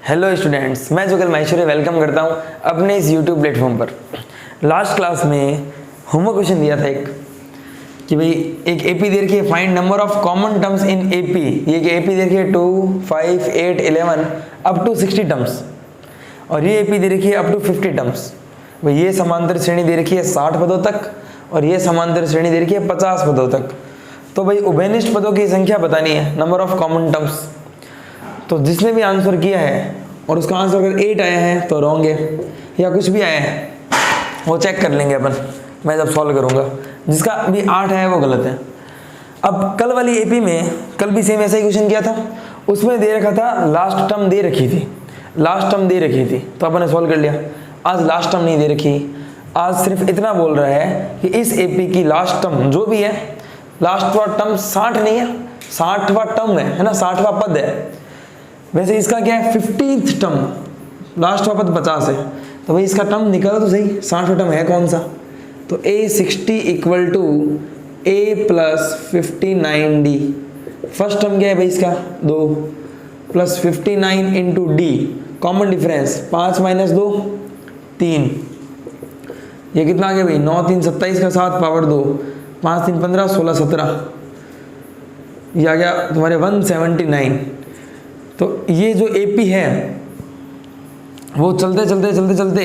Hello students, मैं जुगल Maheshwari welcome करता हूं अपने इस यूट्यूब प्लेटफॉर्म पर। लास्ट क्लास में होमवर्क क्वेश्चन दिया था एक कि भाई एक एपी दे रखी है, find number of common terms in AP. ये कि एपी दे रखी है 2, 5, 8, 11 अप टू 60 टर्म्स, और ये एपी दे रखी है अप टू 50 टर्म्स। भाई ये समांतर श्रेणी दे रखी है 60 पदों तक और ये समांतर श्रेणी दे रखी है 50 पदों तक। तो भाई उभयनिष्ठ पदों की संख्या बतानी है, नंबर ऑफ कॉमन टर्म्स। तो जिसने भी आंसर किया है और उसका आंसर अगर 8 आया है तो रॉन्ग है, या कुछ भी आया है वो चेक कर लेंगे अपन, मैं जब सॉल्व करूंगा। जिसका भी 8 है वो गलत है। अब कल वाली एपी में कल भी सेम ऐसा ही क्वेश्चन किया था, उसमें दे रखा था लास्ट टर्म दे रखी थी, लास्ट टर्म दे रखी थी तो अपन ने सॉल्व कर लिया। आज लास्ट टर्म नहीं दे रखी, आज सिर्फ इतना बोल रहा है कि इस एपी की लास्ट टर्म जो भी है, लास्टवा टर्म 60 नहीं है, 60वां टर्म है ना, 60वां पद है। वैसे इसका क्या है 50th टर्म, लास्टवा पद 50 है, तो भाई इसका टर्म निकालो तो सही, 60वां टर्म है कौन सा। तो A60 equal to A plus 59D। First term क्या है भाई इसका 2 plus 59 into D, common difference 5 minus 2 3, ये कितना आ गया भाई 9 3 27 का 7 पावर 2, 5 3 15 16 17, ये आ गया तुम्हारे 179। तो ये जो एपी है वो चलते चलते चलते चलते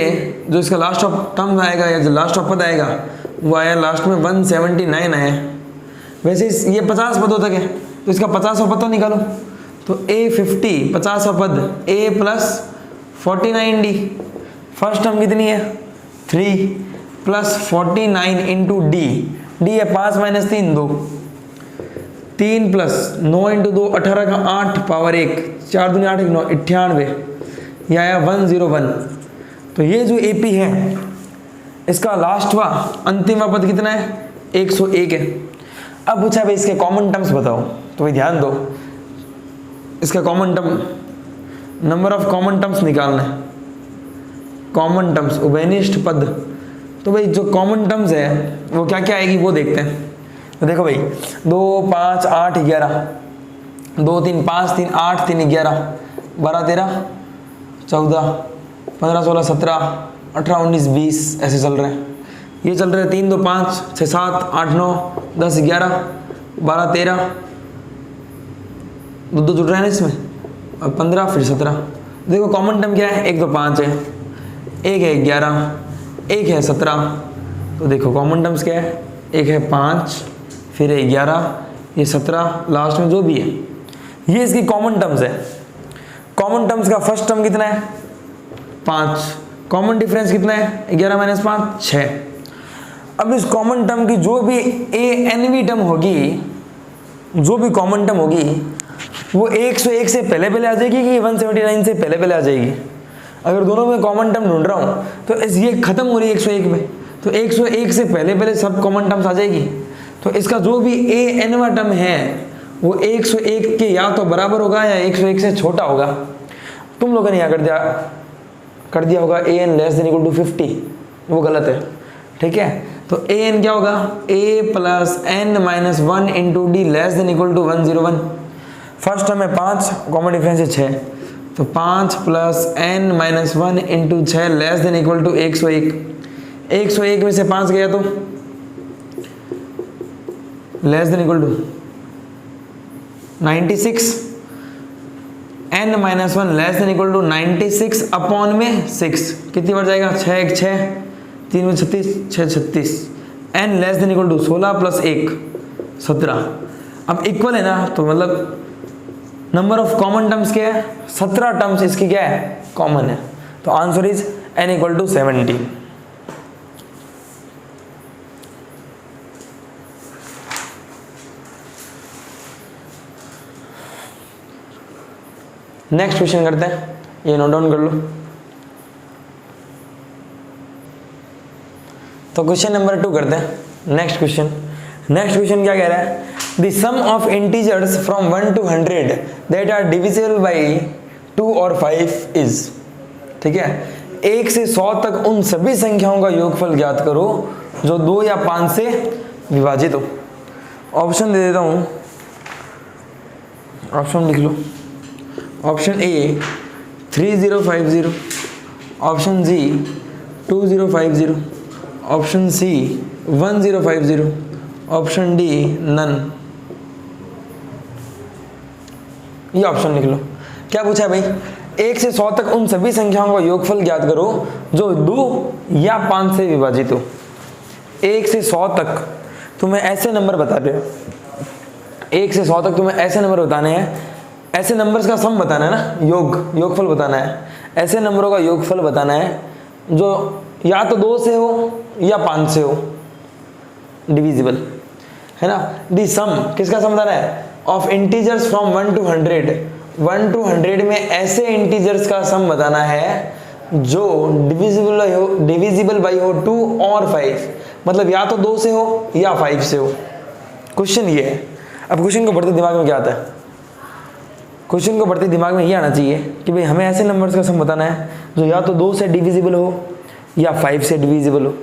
जो इसका लास्ट ऑफ टर्म आएगा या जो लास्ट ऑफ पद आएगा वो आया लास्ट में 179 आया। वैसे ये 50 पदों तक है तो इसका 50वां पद तो निकालो। तो A50 50वां पद A plus 49D, first term कितनी है 3 प्लस 49 इंटू डी, डी है 5 माइनस 3 2, 3 प्लस 9 इंटू 2 18 का 8 पावर 1, 4 दूनी 8 9 98, यह आया 101। तो ये जो एपी है इसका लास्टवा अंतिम पद कितना है 101 है। अब पूछा भाई इसके कॉमन टर्म्स बताओ, तो भाई ध्यान दो, इसका common term number of common terms निकालना है। कॉमन टर्म्स उभयनिष्ठ पद, तो भाई जो कॉमन टर्म्स है वो क्या क्या आएगी वो देखते हैं। तो देखो भाई 2 5 8 11, 2 3 5 3 8 3 11 12 13 14 15 16 17 18 19 20 ऐसे चल रहे हैं। ये चल रहे हैं 3 2 5 6 7 8 9 10 11 12 13, दो जुड़ रहे हैं ना इसमें, अब 15 फिर 17। देखो कॉमन टर्म क्या है, 1 2 5 है, एक है 11, एक है 17। तो देखो कॉमन टर्म्स क्या है, एक है 5 फिर है 11 ये 17 लास्ट में जो भी है, ये इसकी कॉमन टर्म्स है। कॉमन टर्म्स का फर्स्ट टर्म कितना है 5, कॉमन डिफरेंस कितना है 11 माइनस 5 6। अब इस कॉमन टर्म की जो भी एनवी टर्म होगी, जो भी कॉमन टर्म होगी वो 101 से पहले पहले आ जाएगी कि 179 से पहले पहले आ जाएगी। अगर दोनों में कॉमन टर्म ढूंढ रहा हूँ तो ये खत्म हो रही है 101 में, तो 101 से पहले पहले सब कॉमन टर्म्स आ जाएगी। तो इसका जो भी एनवा टर्म है वो 101 के या तो बराबर होगा या 101 से छोटा होगा। तुम लोगों ने यहाँ कर दिया होगा an less than equal to 50, वो गलत है, ठीक है। तो an क्या होगा a plus n minus 1 into D less than equal to 101। First term है 5, कॉमन डिफरेंस है 6, तो 5 plus n minus 1 into 6 less than equal to 101। 101 में से 5 गया तो less than equal to 96, n minus 1 less than equal to 96 upon में 6, कितनी बार जाएगा 6 1 6 3 में 36 6 36, n less than equal to 16 plus 1 17। अब इक्वल है ना, तो मतलब नंबर ऑफ कॉमन टर्म्स क्या है 17 टर्म्स इसकी क्या है कॉमन है। तो answer is n equal to 17। Next question करते हैं, ये नोट डाउन कर लो। तो क्वेश्चन नंबर 2 करते हैं। नेक्स्ट क्वेश्चन क्या कह रहा है, the sum of integers from 1 to 100 that are divisible by 2 और 5 इज, ठीक है। 1 से 100 तक उन सभी संख्याओं का योगफल ज्ञात करो जो 2 या 5 से विभाजित हो। ऑप्शन दे देता हूं, ऑप्शन लिख लो। Option A 3050, option G 2050, option C 1050, option D none. ये ऑप्शन लिख लो। क्या पूछा है भाई? 1 से 100 तक उन सभी संख्याओं का योगफल ज्ञात करो जो 2 या 5 से विभाजित हो। 1 से 100 तक तुम्हें ऐसे नंबर बता रहे हो, 1 से 100 तक तुम्हें ऐसे नंबर बताने हैं, ऐसे नंबर्स का सम बताना है ना, योगफल बताना है, ऐसे नंबरों का योगफल बताना है जो या तो 2 से हो या 5 से हो, डिविजिबल है ना। दी सम किसका सम बताना है? Of integers from 1 to 100, 1 to 100 में ऐसे इंटीजर्स का सम बताना है जो डिविजिबल बाई हो 2 और 5, मतलब या तो 2 से हो या 5 से हो। क्वेश्चन ये है। अब क्वेश्चन को पढ़ते दिमाग में क्या आता है? क्वेश्चन को पढ़ते दिमाग में ये आना चाहिए कि भाई हमें ऐसे नंबर्स का सम बताना है जो या तो 2 से डिविजिबल हो या 5 से डिविजिबल हो।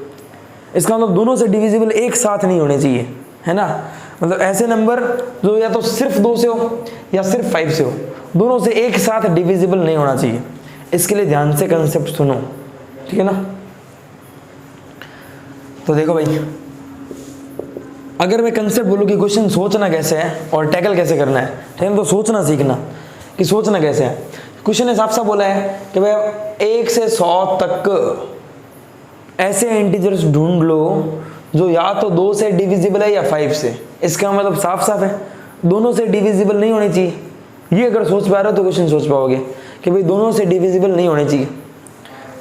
इसका मतलब दोनों से डिविजिबल एक साथ नहीं होने चाहिए, है ना। मतलब ऐसे नंबर जो या तो सिर्फ 2 से हो या सिर्फ 5 से हो, दोनों से एक साथ डिविजिबल नहीं होना चाहिए। इसके लिए ध्यान से कंसेप्ट सुनो, ठीक है ना। तो देखो भाई, अगर मैं कंसेप्ट बोलूँ कि क्वेश्चन सोचना कैसे है और टैकल कैसे करना है, ठीक है, तो सोचना सीखना कि सोचना कैसे है। क्वेश्चन ने साफ साफ बोला है कि भाई 1 से 100 तक ऐसे इंटीजर्स ढूंढ लो जो या तो 2 से डिविजिबल है या 5 से। इसका मतलब साफ साफ है दोनों से डिविजिबल नहीं होने चाहिए। ये अगर सोच पा रहे हो तो क्वेश्चन सोच पाओगे कि भाई दोनों से डिविजिबल नहीं होने चाहिए।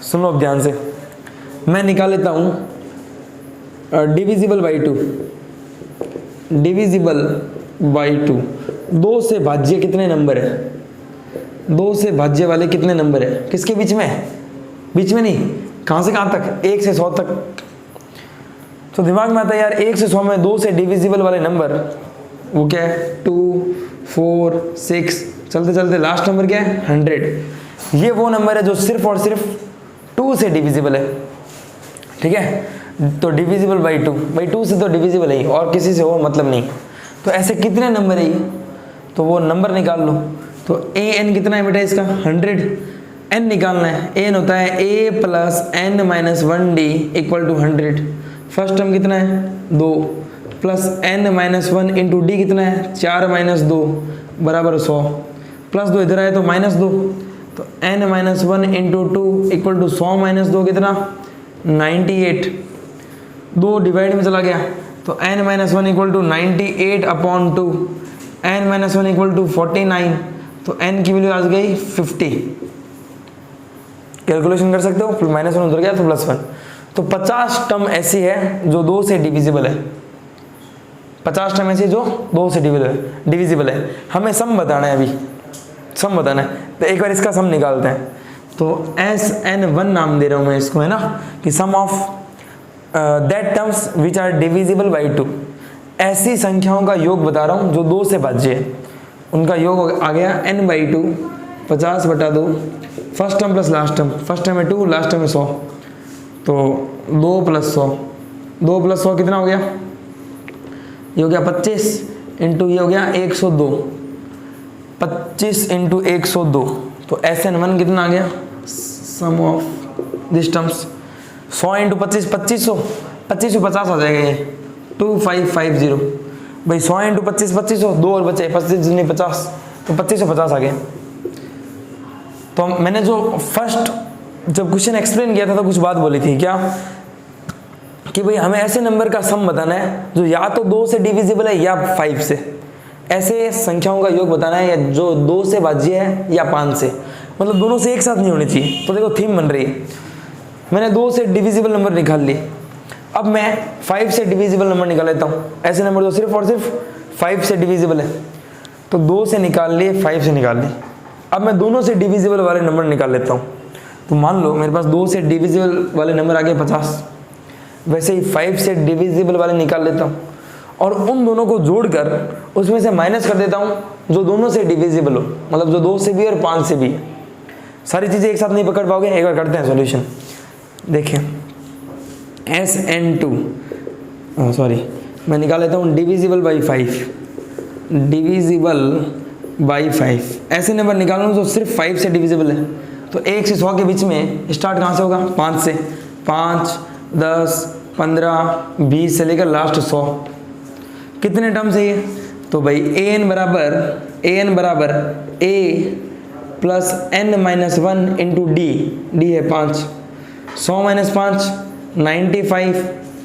सुनो अब ध्यान से, मैं निकाल लेता हूँ डिविजिबल बाई 2, डिविजिबल बाई 2। 2 से भाज्य कितने नंबर है? 2 से भाज्य वाले कितने नंबर है? किसके बीच में? बीच में नहीं, कहाँ से कहाँ तक? 1 से 100 तक। तो दिमाग में आता है यार 1 से 100 में 2 से डिविजिबल वाले नंबर वो क्या है? 2, 4, 6, चलते चलते लास्ट नंबर क्या है? 100। ये वो नंबर है जो सिर्फ और सिर्फ 2 से डिविजिबल है, ठीक है। तो डिविजिबल बाई 2, बाई 2 से तो डिविजिबल है और किसी से हो मतलब नहीं। तो ऐसे कितने नंबर है? तो वो नंबर निकाल लो। तो an कितना है बेटा इसका? 100। n निकालना है, n होता है a plus n minus 1d equal to 100। First term कितना है? 2 plus n minus 1 into D कितना है? 4 माइनस 2 बराबर 100, प्लस 2 इधर आए तो माइनस 2, तो n minus 1 into 2 equal to 100 minus 2 कितना? 98। 2 डिवाइड में चला गया तो n minus 1 equal to 98 upon 2, n minus 1 equal to 49, तो n की वैल्यू आ गई 50। कैलकुलेशन कर सकते हो, फिर माइनस 1 उधर गया तो प्लस 1। तो 50 टर्म ऐसी है जो 2 से डिविजिबल है। 50 टर्म ऐसी जो 2 से डिविजिबल है। हमें सम बताना है, अभी सम बताना है। तो एक बार इसका सम निकालते हैं। तो SN1 नाम दे रहा हूँ मैं इसको, है ना, कि sum of that terms which are divisible by 2। ऐसी संख्याओं का योग बता रहा हूँ जो 2 से भाज्य है, उनका योग आ गया n by 2, 50/2। First term plus last term, first term है 2, लास्ट टर्म है 100, तो 2 प्लस 100, 2 प्लस 100 कितना हो गया? ये हो गया 25 इंटू ये हो गया 102, 25 इंटू 102। तो SN1 कितना आ गया? सम ऑफ दिस टर्म्स 100 इंटू 25 2500, 2550 आ जाएगा ये 2550। भाई 100 इंटू 25 2500, 2 और बचे 25 नहीं 50, तो 2550 आ गए। तो मैंने जो फर्स्ट जब क्वेश्चन एक्सप्लेन किया था तो कुछ बात बोली थी क्या, कि भाई हमें ऐसे नंबर का सम बताना है जो या तो 2 से डिविजिबल है या 5 से। ऐसे संख्याओं का योग बताना है या जो 2 से भाज्य है या 5 से, मतलब दोनों से एक साथ नहीं होने चाहिए। तो देखो थीम बन रही है, मैंने 2 से डिविजिबल नंबर निकाल लिए, अब मैं 5 से डिविजिबल नंबर निकाल लेता हूँ। ऐसे नंबर जो सिर्फ और सिर्फ 5 से डिविजिबल है, तो 2 से निकाल लिए, 5 से निकाल लिए। अब मैं दोनों से डिविजिबल वाले नंबर निकाल लेता हूँ। तो मान लो मेरे पास 2 से डिविजिबल वाले नंबर आ गए 50, वैसे ही 5 से डिविजिबल वाले निकाल लेता हूँ और उन दोनों को जोड़कर उसमें से माइनस कर देता हूँ जो दोनों से डिविजिबल हो, मतलब जो 2 से भी और 5 से भी। सारी चीज़ें एक साथ नहीं पकड़ पाओगे, एक बार करते हैं सॉल्यूशन। देखिए SN2 सॉरी मैं निकाल लेता हूँ डिविजिबल बाई 5, डिविजिबल बाई 5। ऐसे नंबर निकालूँ जो सिर्फ 5 से डिविजिबल है, तो 1 से 100 के बीच में स्टार्ट कहाँ से होगा? 5 से। 5, 10, 15, 20 से लेकर लास्ट 100। कितने टर्म्स है ये? तो भाई an बराबर a plus n minus 1 into d है 5। 100 माइनस 5 95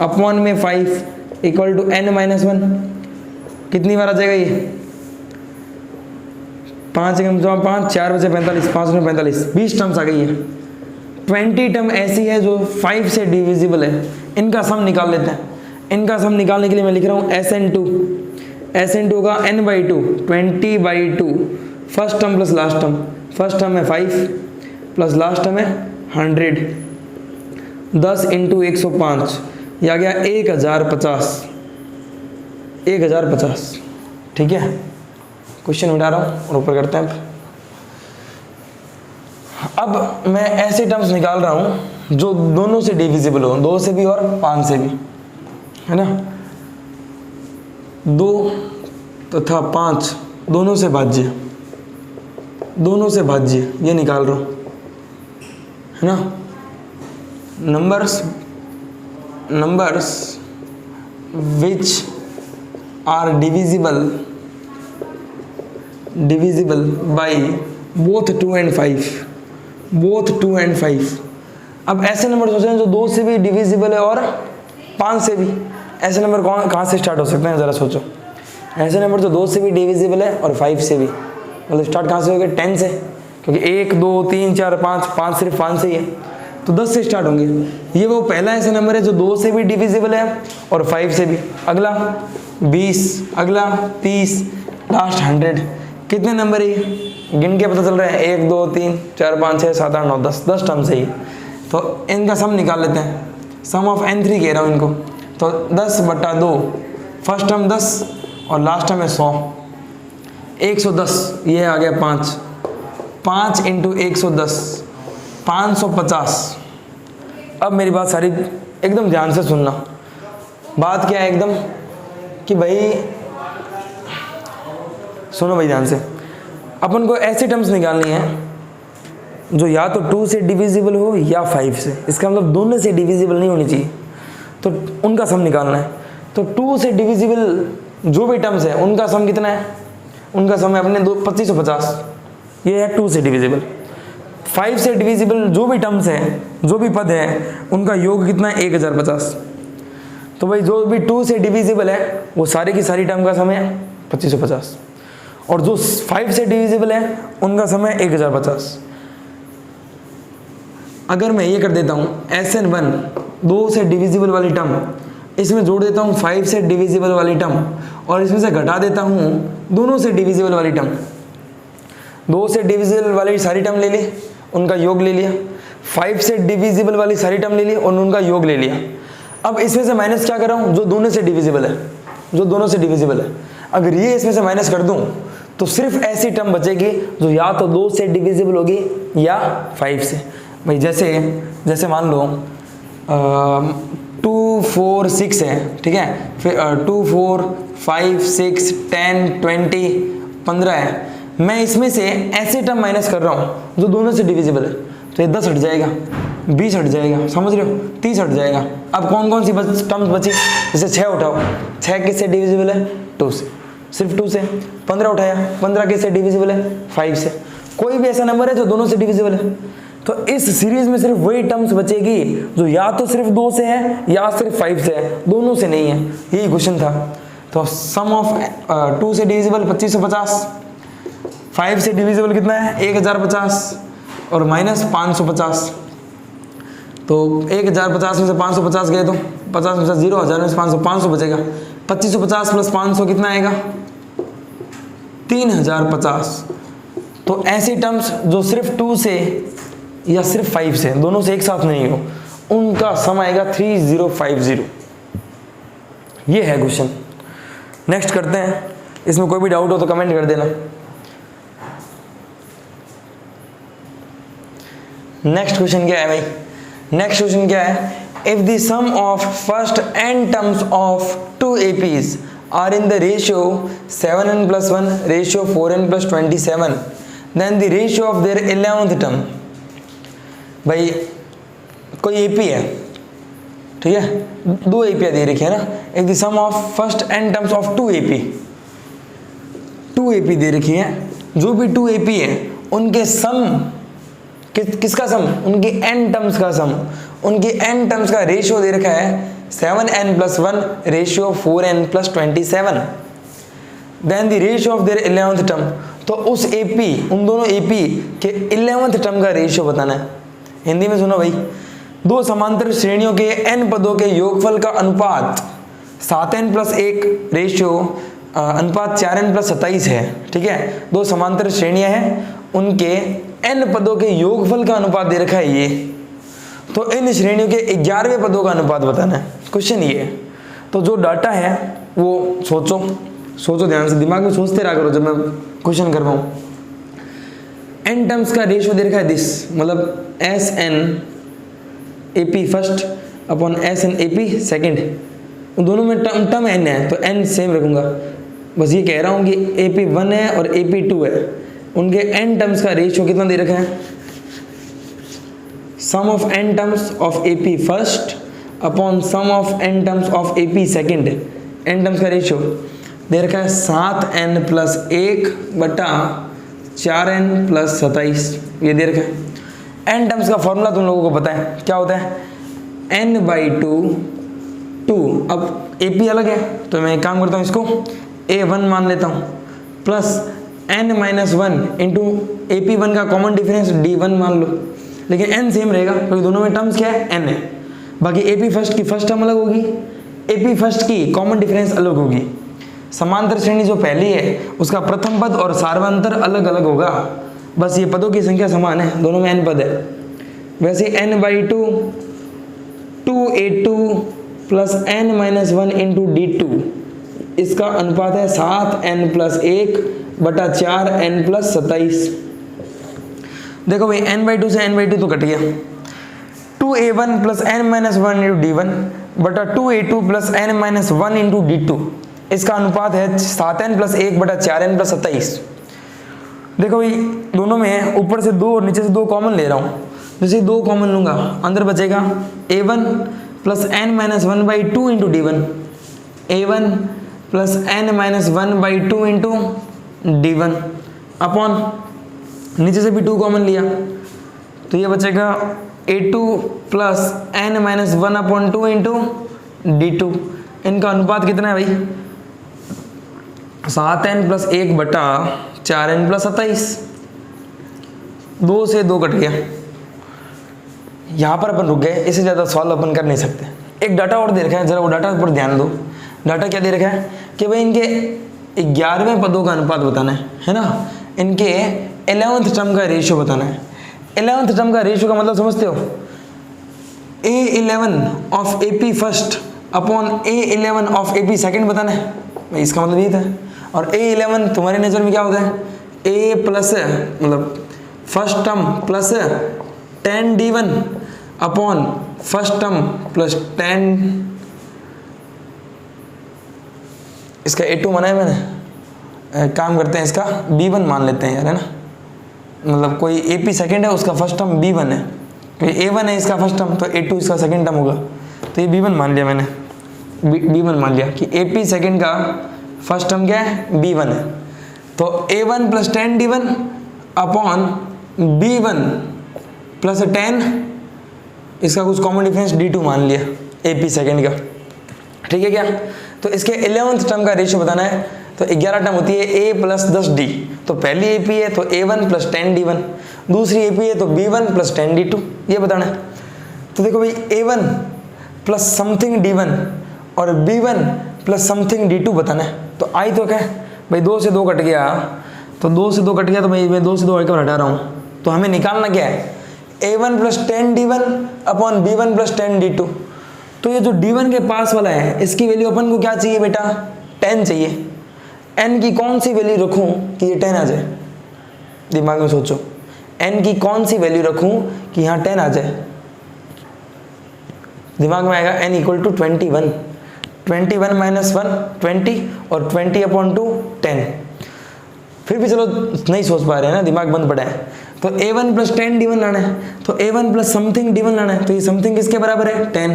अपॉन में 5 इक्वल टू n माइनस 1। कितनी बार आ जाएगा ये? 5 5 4 बचे 45, 5 में 45, 20 टर्म्स आ गई है। 20 टर्म ऐसी है जो 5 से डिविजिबल है। इनका सम निकाल लेते हैं। इनका सम निकालने के लिए मैं लिख रहा हूँ SN2 का n/2 20/2 first term plus last term. First term है 5 प्लस लास्ट टर्म है 100। 10 इंटू 105 ये आ गया 1050। ठीक है, क्वेश्चन मिटा रहा हूँ और ऊपर करते हैं। अब मैं ऐसे टर्म्स निकाल रहा हूँ जो दोनों से डिविजिबल हो, 2 से भी और 5 से भी, है ना। 2 तथा 5 दोनों से भाज्य ये निकाल रहा हूँ, है ना। Numbers which are divisible by both 2 and 5। अब ऐसे नंबर सोच रहे हैं जो 2 से भी डिविजिबल है और 5 से भी। ऐसे नंबर कहाँ से स्टार्ट हो सकते हैं, ज़रा सोचो। ऐसे नंबर जो 2 से भी डिविजिबल है और 5 से भी, मतलब स्टार्ट कहाँ से होंगे? 10 से, क्योंकि 1 2 3 4 5 सिर्फ 5 से ही है, तो 10 से स्टार्ट होंगे। ये वो पहला ऐसा नंबर है जो 2 से भी डिविजिबल है और 5 से भी। अगला 20, अगला 30, लास्ट 100। कितने नंबर है ये? गिन के पता चल रहा है 1 2 3 4 5 6 7 8 9 10 टर्म से ही। तो इनका सम निकाल लेते हैं। सम ऑफ n3 कह रहा हूँ इनको। तो 10/2 फर्स्ट टर्म 10 और लास्ट टर्म है 100। 110 ये आ गया 5 इंटू 110 550। अब मेरी बात सारी एकदम ध्यान से सुनना। बात क्या है एकदम कि भाई सुनो भाई ध्यान से। अपन को ऐसे टर्म्स निकालनी है जो या तो 2 से डिविजिबल हो या 5 से। इसका मतलब दोनों से डिविजिबल नहीं होनी चाहिए, तो उनका सम निकालना है। तो 2 से डिविजिबल जो भी टर्म्स है उनका सम कितना है? उनका सम है अपने 2550, ये है 2 से डिविजिबल। 5 से डिविजिबल जो भी टर्म्स हैं, जो भी पद है, उनका योग कितना है? 1050। तो भाई जो भी 2 से डिविजिबल है वो सारी की सारी टर्म का समय है 2550, और जो 5 से डिविजिबल है उनका समय 1050। अगर मैं ये कर देता हूँ SN1 2 से डिविजिबल वाली टर्म, इसमें जोड़ देता हूँ 5 से डिविजिबल वाली टर्म, और इसमें से घटा देता हूँ दोनों से डिविजिबल वाली टर्म। 2 से डिविजिबल वाली सारी टर्म ले ली, उनका योग ले लिया। 5 से डिविजिबल वाली सारी टर्म ले ली और उनका योग ले लिया। अब इसमें से माइनस क्या कर रहा हूँ? जो दोनों से डिविजिबल है, अगर ये इसमें से माइनस कर दूँ तो सिर्फ ऐसी टर्म बचेगी जो या तो 2 से डिविजिबल होगी या 5 से। भाई जैसे मान लो 2 4 6 है, ठीक है, फिर 2 4 5 6 10 20 15 है। मैं इसमें से ऐसे टर्म माइनस कर रहा हूँ जो दोनों से डिविजिबल है, तो ये 10 हट जाएगा, 20 हट जाएगा, समझ रहे हो, 30 हट जाएगा। अब कौन कौन सी टर्म्स बची? जैसे 6 उठाओ, 6 किससे डिविजिबल है? 2 से, सिर्फ 2 से। 15 उठाया, 15 किससे डिविजिबल है? 5 से। कोई भी ऐसा नंबर है जो दोनों से डिविजिबल है, तो इस सीरीज में सिर्फ वही टर्म्स बचेगी जो या तो सिर्फ 2 से है या सिर्फ 5 से है, दोनों से नहीं है। यही क्वेश्चन था। तो सम ऑफ 2 से डिविजिबल 2550, 5 से डिविजिबल कितना है? 1050 और माइनस 550। तो 1050 में से 550 गए तो 50 में से 0, 1000 में से 500 बचेगा। 2550 प्लस 500 कितना आएगा? 3050। तो ऐसी टर्म्स जो सिर्फ 2 से या सिर्फ 5 से, दोनों से एक साथ नहीं हो, उनका सम आएगा 3050। ये है क्वेश्चन। नेक्स्ट करते हैं। इसमें कोई भी डाउट हो तो कमेंट कर देना। नेक्स्ट क्वेश्चन क्या है भाई? नेक्स्ट क्वेश्चन क्या है? If the sum of first n terms of 2 APs are in the ratio 7n+1 ratio 4n+27, then the ratio of their 11th term भाई कोई एपी है, ठीक है, दो एपी दे रखी है ना, एक the sum of first n terms of two AP, two AP दे रखी है, जो भी टू एपी है उनके सम, किसका सम, उनके n टर्म्स का सम, उनके n टर्म्स का रेशियो दे रखा है 7n+1 ratio 4n+27, then the ratio of their 11th term, तो उस एपी, उन दोनों एपी के 11th टर्म का रेशियो बताना है। हिंदी में सुनो भाई, दो समांतर श्रेणियों के n पदों के योगफल का अनुपात 7n+1 रेशियो अनुपात 4n+27 है, ठीक है। दो समांतर श्रेणियां हैं, उनके n पदों के योगफल का अनुपात दे रखा है ये, तो इन श्रेणियों के 11वें पदों का अनुपात बताना है, क्वेश्चन ये है। तो जो डाटा है वो सोचो ध्यान से, दिमाग में सोचते रहा करो जब मैं क्वेश्चन कर रहा हूँ। n टर्म्स का रेशियो दे रखा है दिस, मतलब Sn AP first upon Sn AP second, दोनों में टर्म n है तो n सेम रखूंगा। बस ये कह रहा हूँ कि AP1 है और AP2 है, उनके n टर्म्स का रेशियो कितना दे रखा है, sum of n terms of AP first upon sum of n terms of AP second, n terms का रेशियो दे रखा है 7n+1 बटा 4n+27, ये दे रखा है। n टर्म्स का फॉर्मूला तुम लोगों को पता है क्या होता है, n/2 2, अब AP अलग है तो मैं एक काम करता हूँ, इसको A1 मान लेता हूँ, प्लस n-1 इंटू AP1 का कॉमन डिफरेंस D1 मान लो, लेकिन n सेम रहेगा क्योंकि दोनों में टर्म्स क्या है, n है। बाकी AP फर्स्ट की फर्स्ट टर्म अलग होगी, AP फर्स्ट की कॉमन डिफरेंस अलग होगी। समांतर श्रेणी जो पहली है उसका प्रथम पद और सार्वंतर अलग अलग होगा, बस ये पदों की संख्या समान है, दोनों में n पद है। वैसे n/2 2a2 plus n-1 into D2, इसका अनुपात है 7n+1 बटा 4n+27। देखो भाई n/2 से n/2 तो कट गया, 2a1 plus n-1 into D1 बटा 2a2 plus n-1 into D2, इसका अनुपात है 7n+1 बटा 4n+27। देखो भाई दोनों में ऊपर से 2 और नीचे से 2 कॉमन ले रहा हूँ, जैसे 2 कॉमन लूंगा अंदर बचेगा a1 plus n-1/2 into D1, a1 plus n-1/2 into D1 upon नीचे से भी 2 कॉमन लिया तो ये बचेगा a2 plus n-1/2 into D2। इनका अनुपात कितना है भाई, 7n+1 बटा 4n+27। 2 से 2 कट गया, यहाँ पर अपन रुक गए, इससे ज़्यादा सॉल्व अपन कर नहीं सकते। एक डाटा और दे रखा है, जरा वो डाटा पर ध्यान दो। डाटा क्या दे रखा है कि भाई इनके 11वें पदों का अनुपात बताना है ना, इनके 11th टर्म का रेशियो बताना है। 11th टर्म का रेशियो का मतलब समझते हो, A11 of AP first upon A11 of AP second बताना है भाई, इसका मतलब ये था। और A11 तुम्हारे नज़र में क्या होता है, A प्लस मतलब first term plus 10D1 upon first term plus 10, इसका A2 माना है मैंने, काम करते हैं इसका B1 मान लेते हैं यार, है ना, मतलब कोई AP सेकंड है उसका फर्स्ट टर्म B1 है, A1 है इसका फर्स्ट टर्म तो A2 इसका सेकंड टर्म होगा, तो ये B1 मान लिया मैंने, B1 मान लिया कि AP सेकंड का फर्स्ट टर्म क्या है, B1 है। तो A1 plus 10D1 upon B1 plus 10, इसका कुछ कॉमन डिफरेंस D2 मान लिया AP सेकंड का, ठीक है क्या। तो इसके 11th टर्म का रेशियो बताना है, तो 11 टर्म होती है A प्लस 10D, तो पहली AP है तो A1 प्लस 10D1, दूसरी AP है तो B1 प्लस 10D2, ये बताना है। तो देखो भाई A1 प्लस समथिंग D1 और B1 प्लस समथिंग D2 बताना है। तो आई तो क्या भाई, 2 से 2 कट गया, तो 2 से 2 कट गया तो भाई मैं 2 से 2 हटकर हटा रहा हूँ, तो हमें निकालना क्या है, A1 plus 10D1 upon B1 plus 10D2। तो ये जो D1 के पास वाला है इसकी वैल्यू अपन को क्या चाहिए बेटा, 10 चाहिए। n की कौन सी वैल्यू रखूं कि ये 10 आ जाए, दिमाग में सोचो, n की कौन सी वैल्यू रखूं कि यहाँ 10 आ जाए। दिमाग में आएगा n इक्वल टू 21, 21 माइनस 1 20 और 20 अपॉन 2 10। फिर भी चलो नहीं सोच पा रहे हैं ना, दिमाग बंद पड़ा है, तो a1 प्लस 10 d1 लाना है, तो a1 प्लस समथिंग d1 लाना है, तो ये समथिंग किसके बराबर है 10,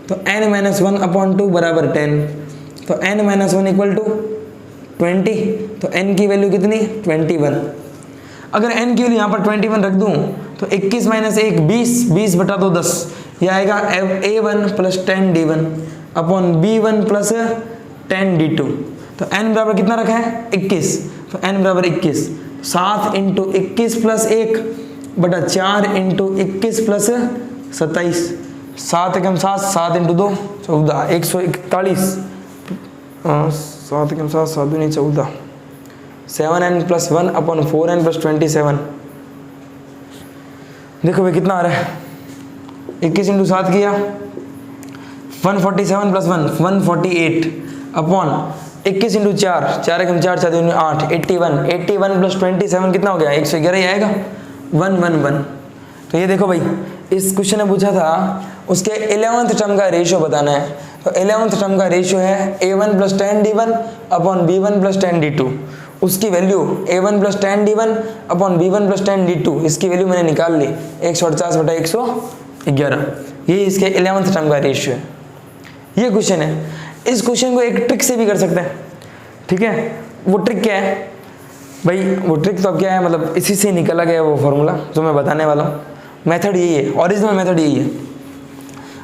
तो n माइनस 1 अपॉन 2 बराबर 10, तो n माइनस 1 इक्वल टू 20, तो n की वैल्यू कितनी 21। अगर n की वैल्यू यहाँ पर 21 रख दूँ तो 21 माइनस 1 20, 20 बटा 2 10, यह आएगा a1 plus 10 d1 upon b1 plus 10 d2। तो n बराबर कितना रखा है 21, तो n बराबर 21, 7 इंटू 21 प्लस 1 बटा 4 इंटू 21 प्लस 27, 7 एकम 7, 7 इंटू 2 14, 141, 7 एकम 7, 7 दूनी 14, 7n plus 1 upon 4n plus 27। देखो भाई कितना आ रहा है, 21 इंटू 7 किया 147 प्लस 1 148 अपॉन 21 इंटू 4, 4 एकम 4, 4 दूनी 8, 81 प्लस 27 कितना हो गया 111 ही आएगा 111। तो ये देखो भाई इस क्वेश्चन ने पूछा था उसके 11th टर्म का रेशियो बताना है, तो 11th टर्म का रेशियो है a1 plus 10 d1 upon b1 plus 10 d2। उसकी value a1 plus 10 d1 upon b1 plus 10 d2, इसकी वैल्यू मैंने निकाल ली 148 बटा 111, ये इसके 11th टर्म का रेशियो है। ये क्वेश्चन है, इस क्वेश्चन को एक ट्रिक से भी कर सकते हैं, ठीक है। वो ट्रिक क्या है भाई, वो ट्रिक तो अब क्या है, मतलब इसी से निकला गया वो फॉर्मूला जो मैं बताने वाला हूँ। मेथड यही है, ओरिजिनल मेथड यही है।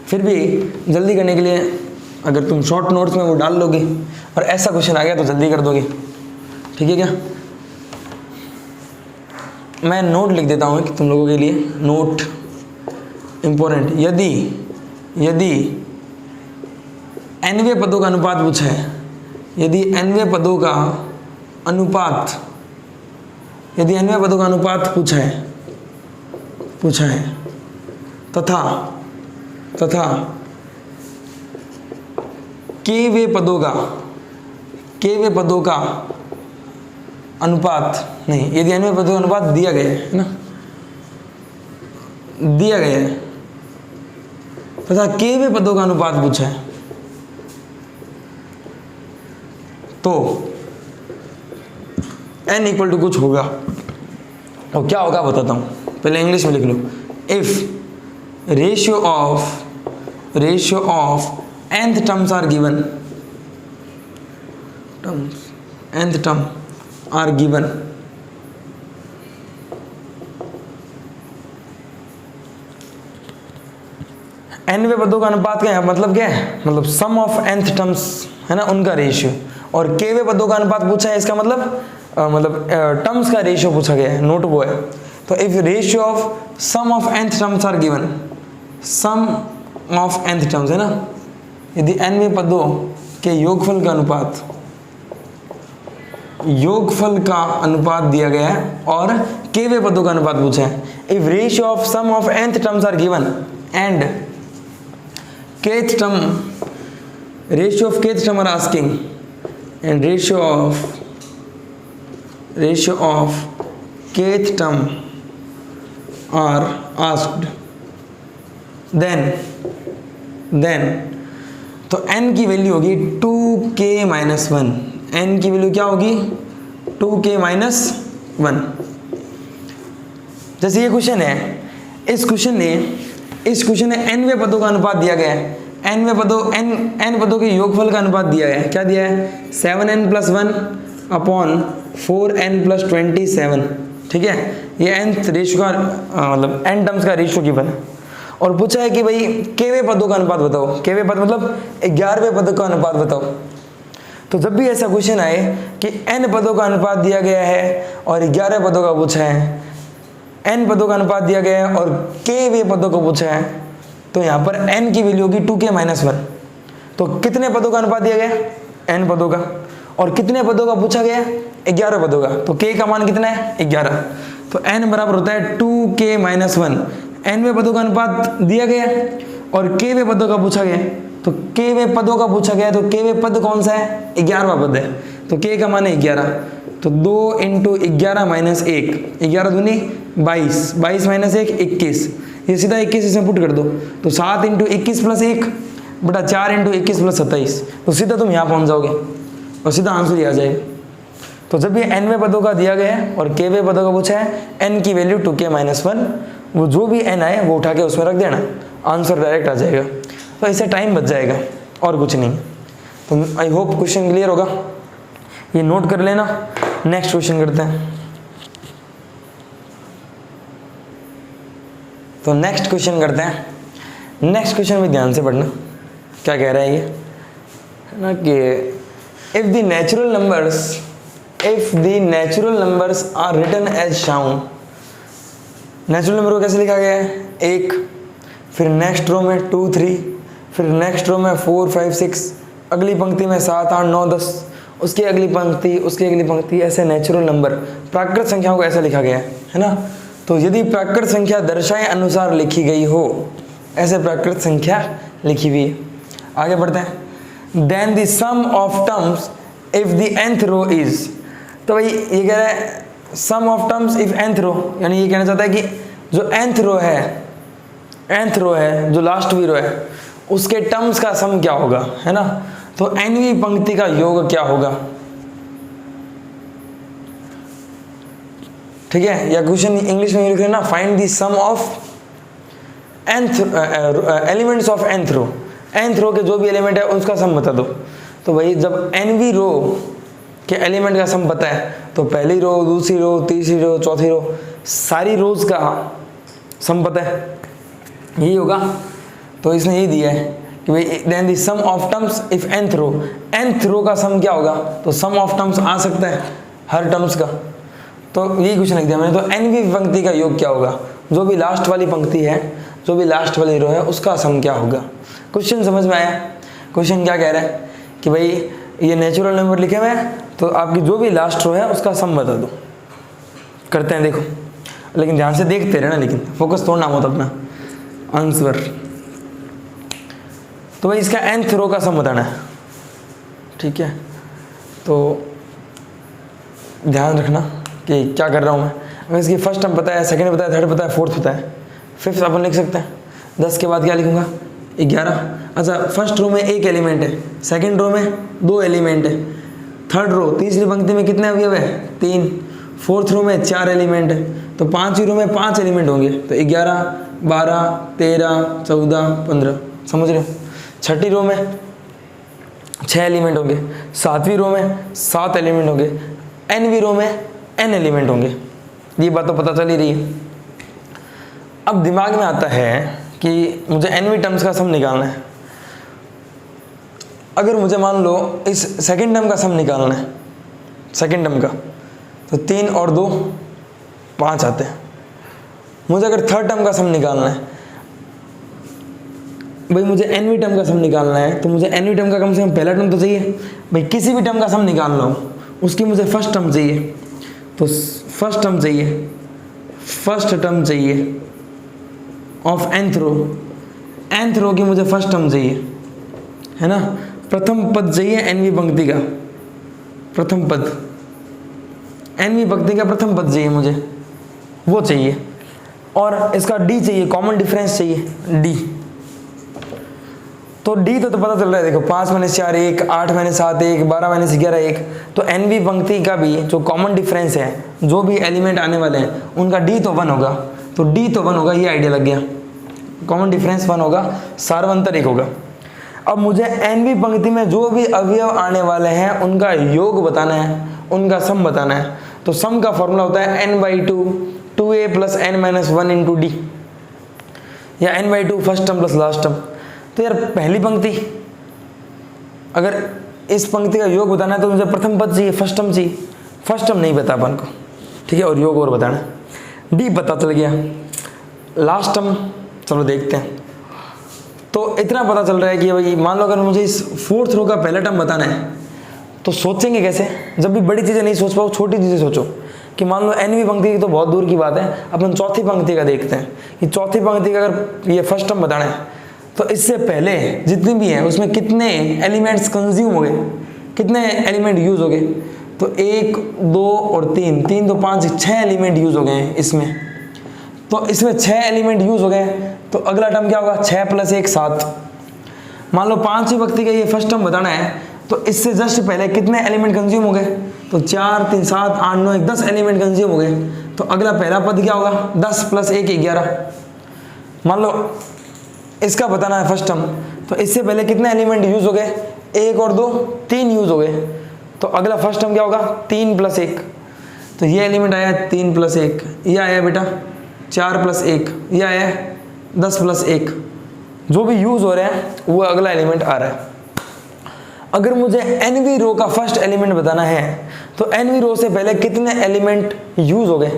फिर भी जल्दी करने के लिए अगर तुम शॉर्ट नोट्स में वो डाल लोगे और ऐसा क्वेश्चन आ गया तो जल्दी कर दोगे, ठीक है क्या। मैं नोट लिख देता हूँ कि तुम लोगों के लिए नोट इम्पोर्टेंट। यदि nवें पदों का अनुपात पूछा है, यदि nवें पदों का अनुपात पूछा है तथा kवें पदों का अनुपात नहीं, यदि nवें पदों का अनुपात दिया गया है ना, दिया गया है तथा kवें पदों का अनुपात पूछा है, तो n इक्वल टू कुछ होगा। और क्या होगा बताता हूँ, पहले इंग्लिश में लिख लो। If ratio of nth terms are given, nth term are given, nवें पदों का अनुपात क्या है, मतलब क्या है, मतलब सम ऑफ nth टर्म्स है ना उनका रेशियो, और kवें पदों का अनुपात पूछा है, इसका मतलब टर्म्स का रेशियो पूछा गया है, नोट वो है। तो if ratio of sum of nth terms are given, sum of nth terms है ना, यदि nवें पदों के योगफल का अनुपात दिया गया है और kवें पदों का अनुपात पूछा है। If ratio of sum of nth terms are given and kth term, ratio of kth term are asking, and ratio of kth term are asked, then तो n की वैल्यू होगी 2k माइनस 1, n की value क्या होगी 2k minus 1। जैसे ये question है, इस क्वेश्चन में nवें पदों का अनुपात दिया गया है, n पदों के योगफल का अनुपात दिया गया है, क्या दिया है 7n plus 1 upon 4n plus 27, ठीक है। ये nth रेशियो का मतलब n टर्म्स का रेशियो गिवन है, और पूछा है कि भाई kवें पदों का अनुपात बताओ, kवें पद मतलब 11वें पद का अनुपात बताओ। तो जब भी ऐसा क्वेश्चन आए कि n पदों का अनुपात दिया गया है और 11 पदों का पूछा है, n पदों का अनुपात दिया गया है और kवें पदों को पूछा है, तो यहाँ पर n की वैल्यू होगी 2k माइनस 1। तो कितने पदों का अनुपात दिया गया n पदों का, और कितने पदों का पूछा गया 11 पदों का, तो k का मान कितना है 11। तो n बराबर होता है 2k माइनस 1, nवें पदों का अनुपात दिया गया और kवें पदों का पूछा गया, तो kवें पदों का पूछा गया, तो kवें पद कौन सा है 11वां पद है, तो k का मान है 11। तो 2 इंटू 11 माइनस 1, 11 दूनी 22, 22 माइनस 1 21, ये सीधा 21 इसमें पुट कर दो, तो 7 इंटू 21 प्लस 1 बटा 4 इंटू 21 प्लस 27, तो सीधा तुम यहाँ पहुँच जाओगे और सीधा आंसर ही आ जाएगा। तो जब ये nवें पदों का दिया गया है और kवें पदों का पूछा है, n की वैल्यू 2k-1, वो जो भी n आए वो उठा के उसमें रख देना, आंसर डायरेक्ट आ जाएगा। तो इससे टाइम बच जाएगा और कुछ नहीं। तो आई होप क्वेश्चन क्लियर होगा, ये नोट कर लेना। नेक्स्ट क्वेश्चन करते हैं। तो नेक्स्ट क्वेश्चन करते हैं। नेक्स्ट क्वेश्चन में ध्यान से पढ़ना, क्या कह रहा है ये ना कि if the natural numbers are written as shown, natural number को कैसे लिखा गया है, 1, फिर नेक्स्ट रो में 2 3, फिर नेक्स्ट रो में 4 5 6, अगली पंक्ति में 7 8 9 10, उसकी अगली पंक्ति, ऐसे नेचुरल नंबर प्राकृत संख्याओं को ऐसा लिखा गया है ना। तो यदि प्राकृत संख्या दर्शाए अनुसार लिखी गई हो, ऐसे प्राकृत संख्या लिखी हुई है। आगे बढ़ते हैं। Then the sum of terms if the nth row is, तो भाई ये कह रहा है sum of terms if nth row, यानी ये कहना चाहता है कि जो nth रो है, जो लास्टवी रो है, उसके टर्म्स का सम क्या होगा, है ना। तो nवीं पंक्ति का योग क्या होगा, ठीक है। या क्वेश्चन इंग्लिश में लिख लेना, find the sum of elements of nth row, nth row के जो भी एलिमेंट है उसका सम बता दो। तो भाई जब nवीं रो के एलिमेंट का सम पता है तो पहली रो, दूसरी रो, तीसरी रो, चौथी रो, सारी रोज का सम पता है, यही होगा। तो इसने यही दिया है कि भाई then the sum of terms if nth row का सम क्या होगा, तो सम ऑफ टर्म्स आ सकता है हर टर्म्स का। तो यही क्वेश्चन लिख दिया मैंने। तो nवीं पंक्ति का योग क्या होगा, जो भी लास्ट वाली पंक्ति है, जो भी लास्ट वाली रो है, उसका सम क्या होगा। क्वेश्चन समझ में आया। क्वेश्चन क्या कह रहा है कि भाई ये नेचुरल नंबर लिखे हुए हैं, तो आपकी जो भी लास्ट रो है उसका सम बता दो। करते हैं, देखो, लेकिन ध्यान से देखते रहना, लेकिन फोकस तोड़ना मत अपना आंसर। तो भाई इसका nth रो का सम बताना है, ठीक है। तो ध्यान रखना कि क्या कर रहा हूँ मैं। अगर इसकी फर्स्ट टर्म पता है, सेकंड पता है, थर्ड पता है, फोर्थ पता है, फिफ्थ अपन लिख सकते हैं। 10 के बाद क्या लिखूंगा, 11। अच्छा, फर्स्ट रो में एक एलिमेंट है, सेकंड रो में 2 एलिमेंट है, थर्ड रो तीसरी पंक्ति में कितने अवयव है, 3, फोर्थ रो में 4 एलिमेंट है, तो पांचवी रो में 5 एलिमेंट होंगे, तो 11 12 13 14 15, समझ रहे हो। छठी रो में 6 एलिमेंट होंगे, सातवीं रो में 7 एलिमेंट होंगे, nवीं रो में n एलिमेंट होंगे। ये बात तो पता चल ही रही है। अब दिमाग में आता है कि मुझे nवीं टर्म्स का सम निकालना है। अगर मुझे मान लो इस सेकंड टर्म का सम निकालना है, सेकंड टर्म का, तो 3 और 2 5 आते हैं। मुझे अगर थर्ड टर्म का सम निकालना है, भाई मुझे nवीं टर्म का सम निकालना है, तो मुझे nवीं टर्म का कम से कम पहला टर्म तो चाहिए। भाई किसी भी टर्म का सम निकालना हो, उसकी मुझे फर्स्ट टर्म चाहिए, तो फर्स्ट टर्म चाहिए ऑफ nth रो की मुझे फर्स्ट टर्म चाहिए, है ना। प्रथम पद चाहिए nवीं पंक्ति का, प्रथम पद, nवीं पंक्ति का प्रथम पद चाहिए मुझे, वो चाहिए। और इसका d चाहिए, कॉमन डिफरेंस चाहिए d। तो d तो पता चल रहा है, देखो 5 - 4 1, 8 - 7 1, 12 - 11 1। तो nवीं पंक्ति का भी जो कॉमन डिफरेंस है, जो भी एलिमेंट आने वाले हैं उनका d तो 1 होगा, तो d तो 1 होगा, ये आइडिया लग गया। कॉमन डिफरेंस 1 होगा, सार्वंतर 1 होगा। अब मुझे nवीं पंक्ति में जो भी अवयव आने वाले हैं उनका योग बताना है, उनका सम बताना है। तो सम का फॉर्मूला होता है n/2 2a + n - 1 × d, या n/2 first term plus last term. तो यार पहली पंक्ति, अगर इस पंक्ति का योग बताना है तो मुझे प्रथम पद चाहिए, फर्स्ट टर्म चाहिए। फर्स्ट टर्म नहीं बता अपन को, ठीक है, और योग और बताना है। डी पता चल गया, लास्ट टर्म चलो देखते हैं। तो इतना पता चल रहा है कि भाई मान लो अगर मुझे इस फोर्थ रो का पहला टर्म बताना है, तो सोचेंगे कैसे। जब भी बड़ी चीज़ें नहीं सोच पाओ, छोटी चीज़ें सोचो। कि मान लो nवीं पंक्ति की तो बहुत दूर की बात है, अपन चौथी पंक्ति का देखते हैं कि चौथी पंक्ति का अगर ये फर्स्ट टर्म बताना है, तो इससे पहले जितनी भी हैं उसमें कितने एलिमेंट्स कंज्यूम हो गए, कितने एलिमेंट यूज हो गए। तो 1 2 और 3, 3 तो 5 6 एलिमेंट यूज हो गए हैं इसमें। तो इसमें 6 एलिमेंट यूज हो गए, तो अगला टर्म क्या होगा, 6 + 1 7। मान लो 5वीं पंक्ति का ये फर्स्ट टर्म बताना है, तो इससे जस्ट पहले कितने एलिमेंट कंज्यूम हो गए, तो 4 3 7 8 9 10 एलिमेंट कंज्यूम हो गए। तो अगला पहला पद क्या होगा, 10 + 1 11। मान लो इसका बताना है फर्स्ट टर्म, तो इससे पहले कितने एलिमेंट यूज हो गए, 1 और 2 3 यूज हो गए। तो अगला फर्स्ट टर्म क्या होगा, 3 + 1। तो ये एलिमेंट आया 3 + 1, ये आया बेटा 4 + 1, ये आया 10 + 1। जो भी यूज हो रहे हैं वो अगला एलिमेंट आ रहा है। अगर मुझे nवीं रो का फर्स्ट एलिमेंट बताना है तो nवीं रो से पहले कितने एलिमेंट यूज हो गए,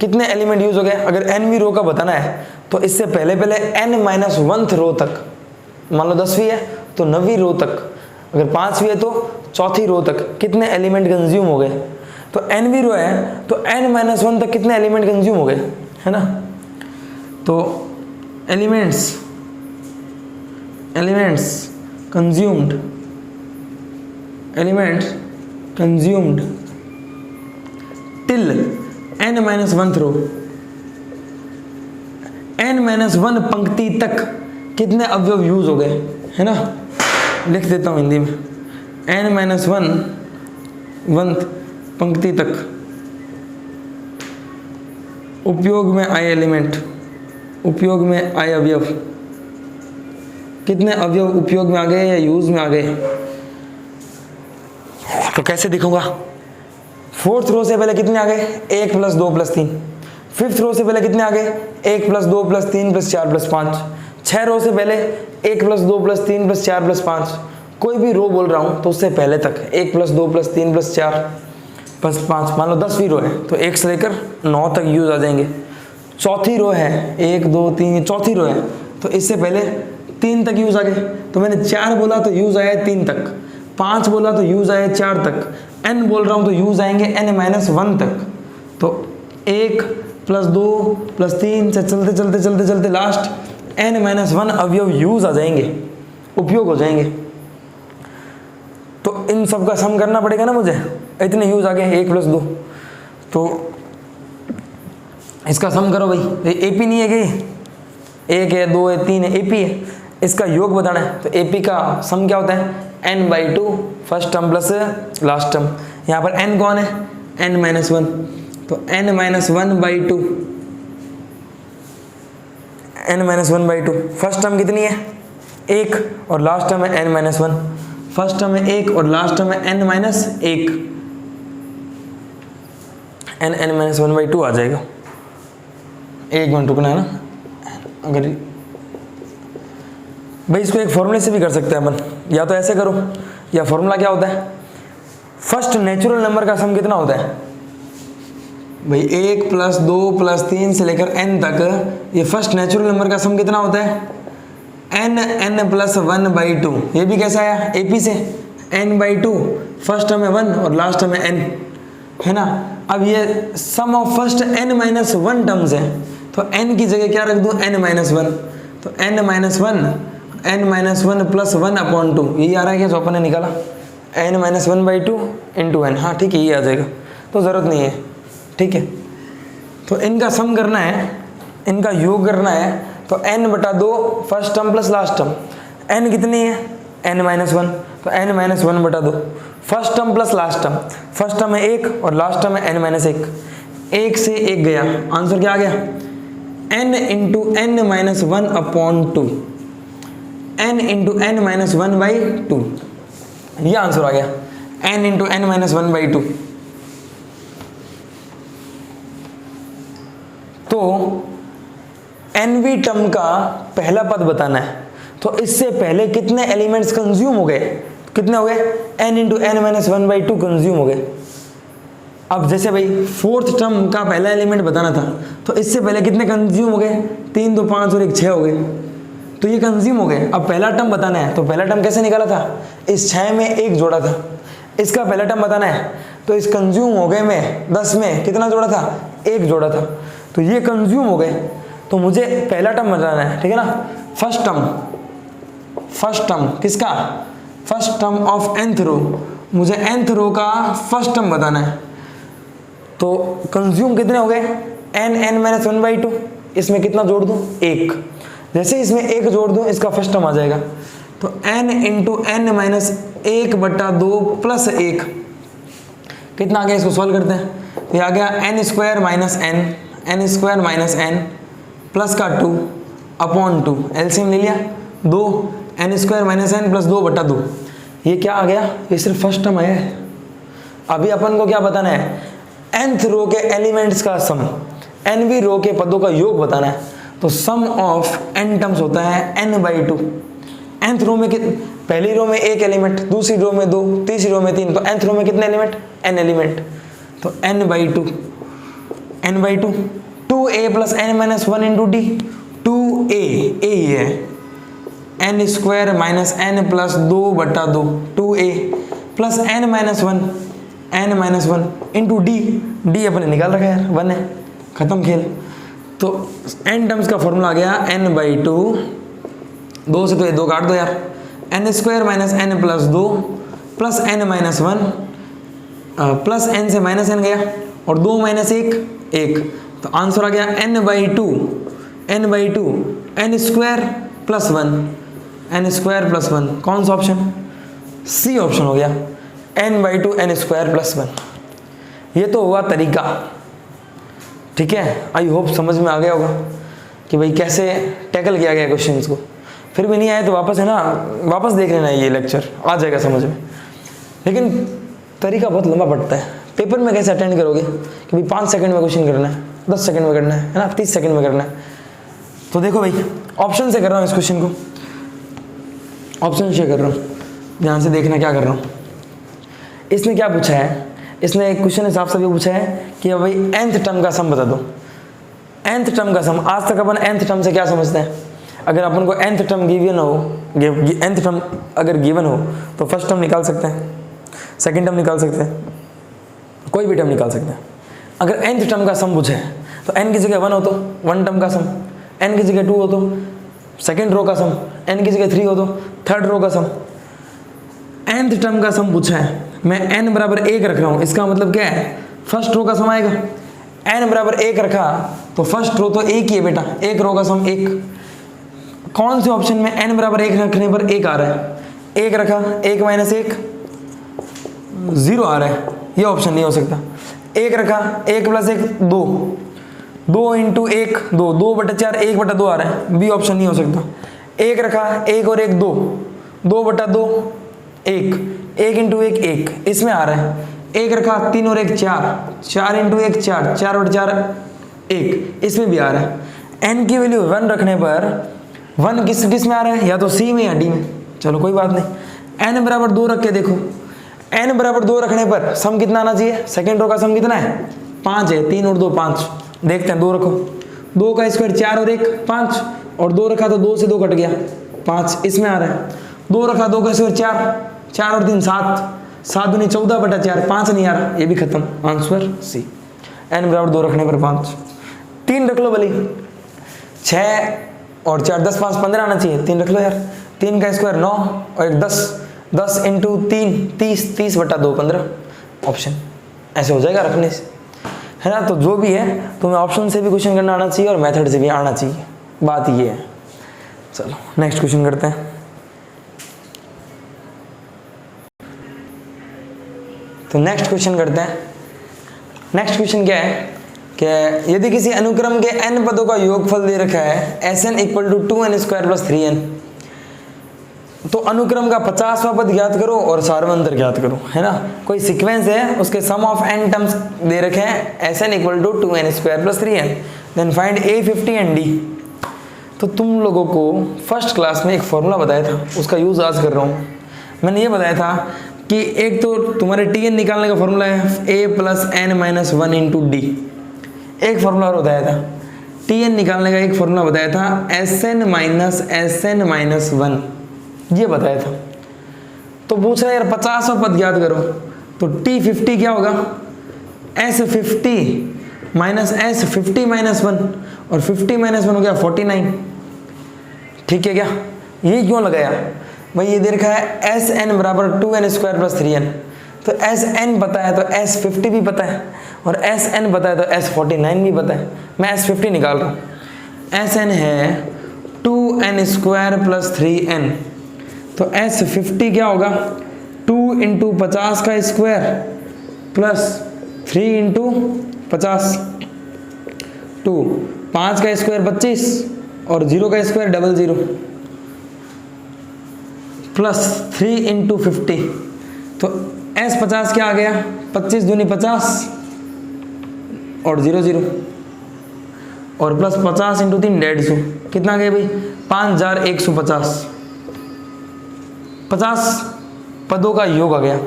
कितने एलिमेंट यूज हो गए। अगर nवीं रो का बताना है तो इससे पहले n-1th रो तक, मान लो 10वीं है तो 9वीं रो तक, अगर 5वीं है तो 4थी रो तक कितने एलिमेंट कंज्यूम हो गए। तो nवीं रो है तो n-1 तक कितने एलिमेंट कंज्यूम हो गए, है ना। तो एलिमेंट्स कंज्यूम्ड टिल n-1th रो, n-1 पंक्ति तक कितने अवयव यूज हो गए, है ना। लिख देता हूं हिंदी में, n-1 पंक्ति तक उपयोग में आए एलिमेंट, उपयोग में आए अवयव, कितने अवयव उपयोग में आ गए या यूज में आ गए। तो कैसे दिखूंगा, 4th रो से पहले कितने आ गए, 1 + 2 + 3। 5th रो से पहले कितने आ गए, 1 + 2 + 3 + 4 + 5। 6 रो से पहले 1 + 2 + 3 + 4 + 5। कोई भी रो बोल रहा हूं तो उससे पहले तक 1 + 2 + 3 + 4 + 5। मान लो 10वीं रो है तो 1 से लेकर 9 तक यूज आ जाएंगे। 4थी रो है 1 2 3, 4थी रो है तो इससे पहले 3 तक यूज आ गए। तो मैंने 4 बोला तो यूज आया 3 तक, 5 बोला तो यूज आया 4 तक, n बोल रहा हूं तो यूज आएंगे n-1 तक। तो 1 + 2 + 3 से चलते चलते चलते चलते लास्ट n-1 अवयव यूज आ जाएंगे, उपयोग हो जाएंगे। तो इन सब का सम करना पड़ेगा ना मुझे, इतने यूज आ गए 1 + 2, तो इसका सम करो भाई। एपी नहीं है कि 1 है 2 है 3 है, एपी है, इसका योग बताना है। तो एपी का सम क्या होता है, n/2 first term plus last term. यहाँ पर n कौन है, n-1, तो n-1/2, n-1/2। फर्स्ट टर्म कितनी है 1 और लास्ट टर्म है n-1। फर्स्ट टर्म है 1 और लास्ट टर्म है n-1, n-1/2 आ जाएगा। 1 मिनट रुकना है ना। अगर भाई इसको एक फॉर्मूले से भी कर सकते हैं अपन, या तो ऐसे करो, या फॉर्मूला क्या होता है, फर्स्ट नेचुरल नंबर का सम कितना होता है भाई, 1 + 2 + 3 से लेकर n तक, ये फर्स्ट नेचुरल नंबर का सम कितना होता है, n+1/2। ये भी कैसा आया, एपी से, n/2 फर्स्ट टर्म है 1 और लास्ट टर्म है n, है ना। अब ये सम ऑफ फर्स्ट n-1 टर्म्स है, तो n की जगह क्या रख दूं, n-1, तो n-1 + 1/2, यही आ रहा है क्या जो अपन ने निकाला, n-1/2 × n। हाँ ठीक है, ये आ जाएगा, तो ज़रूरत नहीं है, ठीक है। तो इनका सम करना है, इनका योग करना है, तो n/2 first term plus last term. n कितनी है, n-1, तो n-1/2 first term plus last term. First term है 1 और लास्ट टर्म है n-1। 1 से 1 गया, आंसर क्या आ गया, n × n-1/2, n × n-1/2, ये आंसर आ गया, n × n-1/2। तो nवीं टर्म का पहला पद बताना है, तो इससे पहले कितने एलिमेंट्स कंज्यूम हो गए, कितने हो गए, n × n-1/2 कंज्यूम हो गए। अब जैसे भाई 4th टर्म का पहला एलिमेंट बताना था, तो इससे पहले कितने कंज्यूम हो गए, 3 2 5 और 1 6 हो गए, तो ये कंज्यूम हो गए। अब पहला टर्म बताना है, तो पहला टर्म कैसे निकाला था, इस 6 में 1 जोड़ा था। इसका पहला टर्म बताना है, तो इस कंज्यूम हो गए में 10 में कितना जोड़ा था, 1 जोड़ा था, तो ये कंज्यूम हो गए। तो मुझे पहला टर्म बताना है, ठीक है ना। फर्स्ट टर्म किसका, फर्स्ट टर्म ऑफ nth रो, मुझे nth रो का फर्स्ट टर्म बताना है। तो कंज्यूम कितने हो गए, n-1/2, इसमें कितना जोड़ दूं, 1। जैसे इसमें 1 जोड़ दूं, इसका फर्स्ट टर्म आ जाएगा। तो n into n minus 1/2 plus 1 कितना आ गया, इसको सॉल्व करते हैं। तो ये आ गया n square minus n plus का 2 अपॉन 2, एलसीएम ले लिया 2, n square minus n plus 2/2। ये क्या आ गया, ये सिर्फ फर्स्ट टर्म आया है। अभी अपन को क्या बताना है, nth रो के एलिमेंट्स का सम, nवीं रो के पदों का योग बताना है। तो सम ऑफ n टर्म्स होता है n/2। nth रो में पहली रो में एक एलिमेंट, दूसरी रो में 2, तीसरी रो में 3, तो nth रो में कितने एलिमेंट, n एलिमेंट। तो n/2 2a plus n minus 1 into D, 2a ये है n square minus n plus 2/2 2a plus n minus 1 into D, D अपने निकाल रखा है यार, 1 है, खत्म खेल। तो n टर्म्स का फॉर्मूला आ गया n/2, 2 से तो ये 2 काट दो यार, n square minus n plus 2 plus n minus 1 plus n से माइनस n गया और 2 माइनस 1 1, तो आंसर आ गया n/2 n स्क्वायर प्लस 1 कौन सा ऑप्शन, सी ऑप्शन हो गया, n/2 n स्क्वायर प्लस 1। ये तो हुआ तरीका, ठीक है। आई होप समझ में आ गया होगा कि भाई कैसे टैकल किया गया क्वेश्चंस को। फिर भी नहीं आए तो वापस है ना, वापस देख लेना, ये लेक्चर आ जाएगा समझ में। लेकिन तरीका बहुत लंबा पड़ता है, पेपर में कैसे अटेंड करोगे कि भाई 5 सेकंड में क्वेश्चन करना है, 10 सेकंड में करना है ना, 30 सेकंड में करना है। तो देखो भाई, ऑप्शन से कर रहा हूँ इस क्वेश्चन को, ऑप्शन से कर रहा हूँ, ध्यान से देखना क्या कर रहा हूँ। इसने क्या पूछा है, इसने एक क्वेश्चन हिसाब से भी पूछा है कि भाई nth टर्म का सम बता दो। nth टर्म का सम, आज तक अपन nth टर्म से क्या समझते हैं, अगर अपन को nth टर्म गिवन हो, nth टर्म अगर गिवन हो तो फर्स्ट टर्म निकाल सकते हैं, सेकंड टर्म निकाल सकते हैं, कोई भी टर्म निकाल सकते हैं। अगर nth टर्म का सम पूछे तो n की जगह 1 हो तो 1 टर्म का सम, n की जगह 2 हो तो सेकंड रो का सम, n की जगह 3 हो तो थर्ड रो का सम। nth टर्म का सम पूछा है, मैं n बराबर 1 रख रहा हूँ, इसका मतलब क्या है, फर्स्ट रो का सम आएगा। n बराबर 1 रखा तो फर्स्ट रो तो 1 ही है बेटा, एक रो का सम 1। कौन से ऑप्शन में n बराबर 1 रखने पर 1 आ रहा है, 1 रखा 1 माइनस 1 0 आ रहा है, ये ऑप्शन नहीं हो सकता। 1 रखा 1 प्लस 1 2, 2 इंटू 1 2, 2/4 1/2 आ रहा है, बी ऑप्शन नहीं हो सकता। 1 रखा 1 और 1 2, 2/2 1, 1 इंटू 1 1, इसमें आ रहा है। 1 रखा 3 और 1 4, 4 इंटू 1 4, 4/4 1, इसमें भी आ रहा है। n की वैल्यू 1 रखने पर 1 किस में आ रहा है, या तो सी में या डी में, चलो कोई बात नहीं। n बराबर 2 रख के देखो, n बराबर 2 रखने पर सम कितना आना चाहिए, सेकेंड रो का सम कितना है 5 है, 3 और 2 5, देखते हैं 2 रखो, 2 का स्क्वायर 4 और 1 5, और 2 रखा तो 2 से 2 कट गया 5, इसमें आ रहा है। 2 रखा 2 का स्क्वायर 4, 4 और 3 7, 7 दूनी 14/4 5 नहीं आ रहा, ये भी खत्म, आंसर सी। n बराबर 2 रखने पर 5। 3 रख लो भले, 6 और 4 10 5 15 आना चाहिए, 3 रख लो यार, 3 का स्क्वायर 9 और 1 10, 10 इंटू 3 30, 30/2 15, ऑप्शन ऐसे हो जाएगा रखने से, है ना। तो जो भी है तुम्हें ऑप्शन से भी क्वेश्चन करना आना चाहिए और मेथड से भी आना चाहिए, बात ये है। चलो नेक्स्ट क्वेश्चन करते हैं। तो नेक्स्ट क्वेश्चन करते हैं। नेक्स्ट क्वेश्चन क्या है कि यदि किसी अनुक्रम के n पदों का योगफल दे रखा है Sn = 2n² + 3n, तो अनुक्रम का 50वां पद ज्ञात करो और सार्वंतर ज्ञात करो, है ना। कोई सीक्वेंस है, उसके सम ऑफ n टर्म्स दे रखे हैं, Sn = 2n² + 3n, then find a 50 and d। तो तुम लोगों को फर्स्ट क्लास में एक फॉर्मूला बताया था, उसका यूज आज कर रहा हूँ। मैंने ये बताया था कि एक तो तुम्हारे Tn निकालने का फॉर्मूला है a + n - 1 × d, एक फॉर्मूला और बताया था। Tn निकालने का एक फॉर्मूला बताया था Sn - 1, ये बताया था। तो पूछ रहा है यार 50वां पद ज्ञात करो, तो T50 क्या होगा, S50 - 1, और 50 - 1 हो गया 49, ठीक है क्या। ये क्यों लगाया भाई, ये दे रखा है Sn = 2n² + 3n, तो Sn पता है तो S50 भी पता है, और Sn पता है तो S49 भी पता है। मैं S50 निकाल रहा हूँ, Sn है 2n² + 3n, तो S50 क्या होगा 2 इंटू 50 का स्क्वायर प्लस 3 इंटू 50, 2, 5 का स्क्वायर 25 और 0 का स्क्वायर 00 प्लस 3 इंटू 50। तो S50 क्या आ गया 25 दूनी 50 और 00 और प्लस 50 इंटू 3 150, कितना गया भाई 5150, 50 पदों का योग आ गया।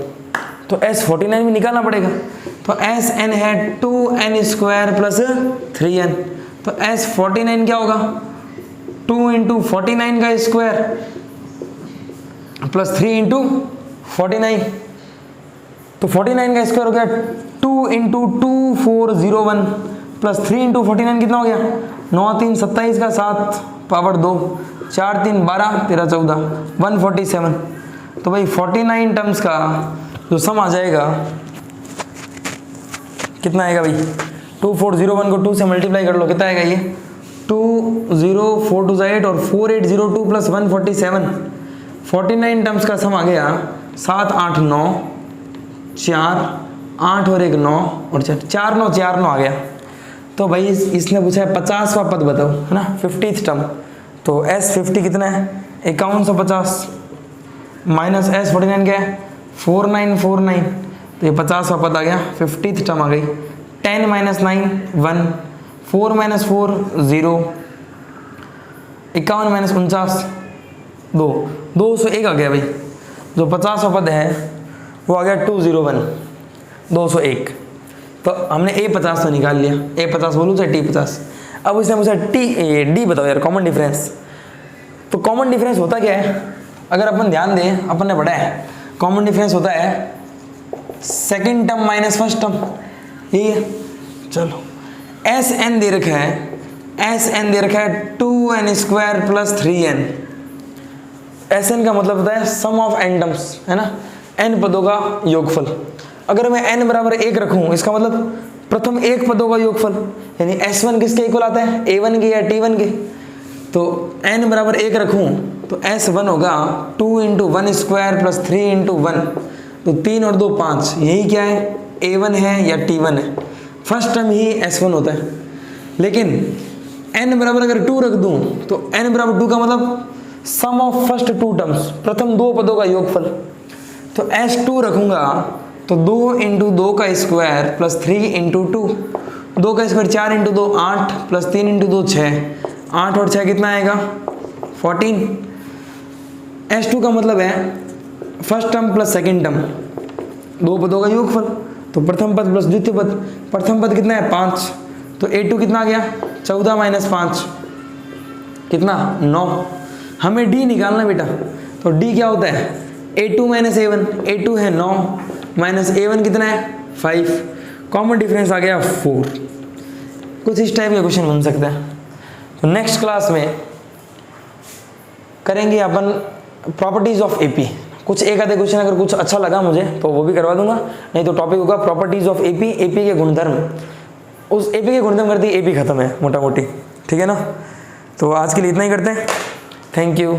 तो S49 भी निकालना पड़ेगा। तो SN है 2n स्क्वायर प्लस 3n। तो S49 क्या होगा 2 इंटू 49 का स्क्वायर प्लस 3 इंटू 49। तो 49 का स्क्वायर हो गया 2 इंटू 2401 प्लस 3 इंटू 49 कितना हो गया 9 3 27 का 7 पावर 2 4 3 12 13 14 147। तो भाई 49 टर्म्स का जो सम आ जाएगा कितना आएगा भाई 2401 को 2 से मल्टीप्लाई कर लो, कितना आएगा ये 2042 8 और 4802 प्लस 147। 49 टर्म्स का सम आ गया 7 8 9 4 8 और 1 9 और 4 9 4 9 आ गया। तो भाई इसने पूछा है 50वां पद बताओ, है ना 50th टर्म। तो S50 कितना है 5150 माइनस S49 क्या है 4949। तो ये 50वां पद आ गया, 50th टर्म आ गई। 10 माइनस 9 1, 4 माइनस 4 0, 51 माइनस 49 2, 201 आ गया भाई। जो 50वां पद है वो आ गया 201 201। तो हमने A50 तो निकाल लिया, A50 बोलूँ चाहे T50। अब इसने मुझे D बताओ यार कॉमन डिफरेंस। तो कॉमन डिफरेंस होता क्या है, अगर अपन ध्यान दें अपन ने पढ़ा है कॉमन डिफरेंस होता है second term minus first term. ये चलो SN दे रखा है, SN दे रखा है 2n square plus 3n। SN का मतलब होता है सम ऑफ n टर्म्स, है ना n पदों का योगफल। अगर मैं n बराबर 1 रखूं इसका मतलब प्रथम एक पदों का योगफल, यानी S1 किसके इक्वल आता है A1 के या T1 के। तो n बराबर 1 रखूं तो S1 होगा 2 इंटू 1 स्क्वायर प्लस 3 इंटू 1। तो 3 और 2 5, यही क्या है A1 है या T1 है। फर्स्ट टर्म ही S1 होता है। लेकिन n बराबर अगर 2 रख दूं तो n बराबर 2 का मतलब सम ऑफ फर्स्ट 2 टर्म्स, प्रथम 2 पदों का योगफल। तो S2 रखूंगा तो 2 इंटू 2 का स्क्वायर प्लस 3 इंटू 2, 2 का स्क्वायर 4 इंटू 2 8 प्लस 3 इंटू 2 6, 8 और 6 कितना आएगा 14। S2 का मतलब है first term plus second term, 2 पदों का योगफल। तो प्रथम पद प्लस द्वितीय पद, प्रथम पद कितना है 5, तो A2 कितना आ गया 14 माइनस 5 कितना 9। हमें D निकालना बेटा। तो D क्या होता है A2 माइनस A1, A2 है 9 माइनस A1 कितना है 5, कॉमन डिफरेंस आ गया 4। कुछ इस टाइप का क्वेश्चन बन सकता है। तो नेक्स्ट क्लास में करेंगे अपन प्रॉपर्टीज ऑफ एपी। कुछ एक आधे क्वेश्चन अगर कुछ अच्छा लगा मुझे तो वो भी करवा दूंगा, नहीं तो टॉपिक होगा प्रॉपर्टीज ऑफ एपी, एपी के गुणधर्म। उस एपी के गुणधर्म करती एपी खत्म है मोटा मोटी, ठीक है ना। तो आज के लिए इतना ही करते हैं, थैंक यू।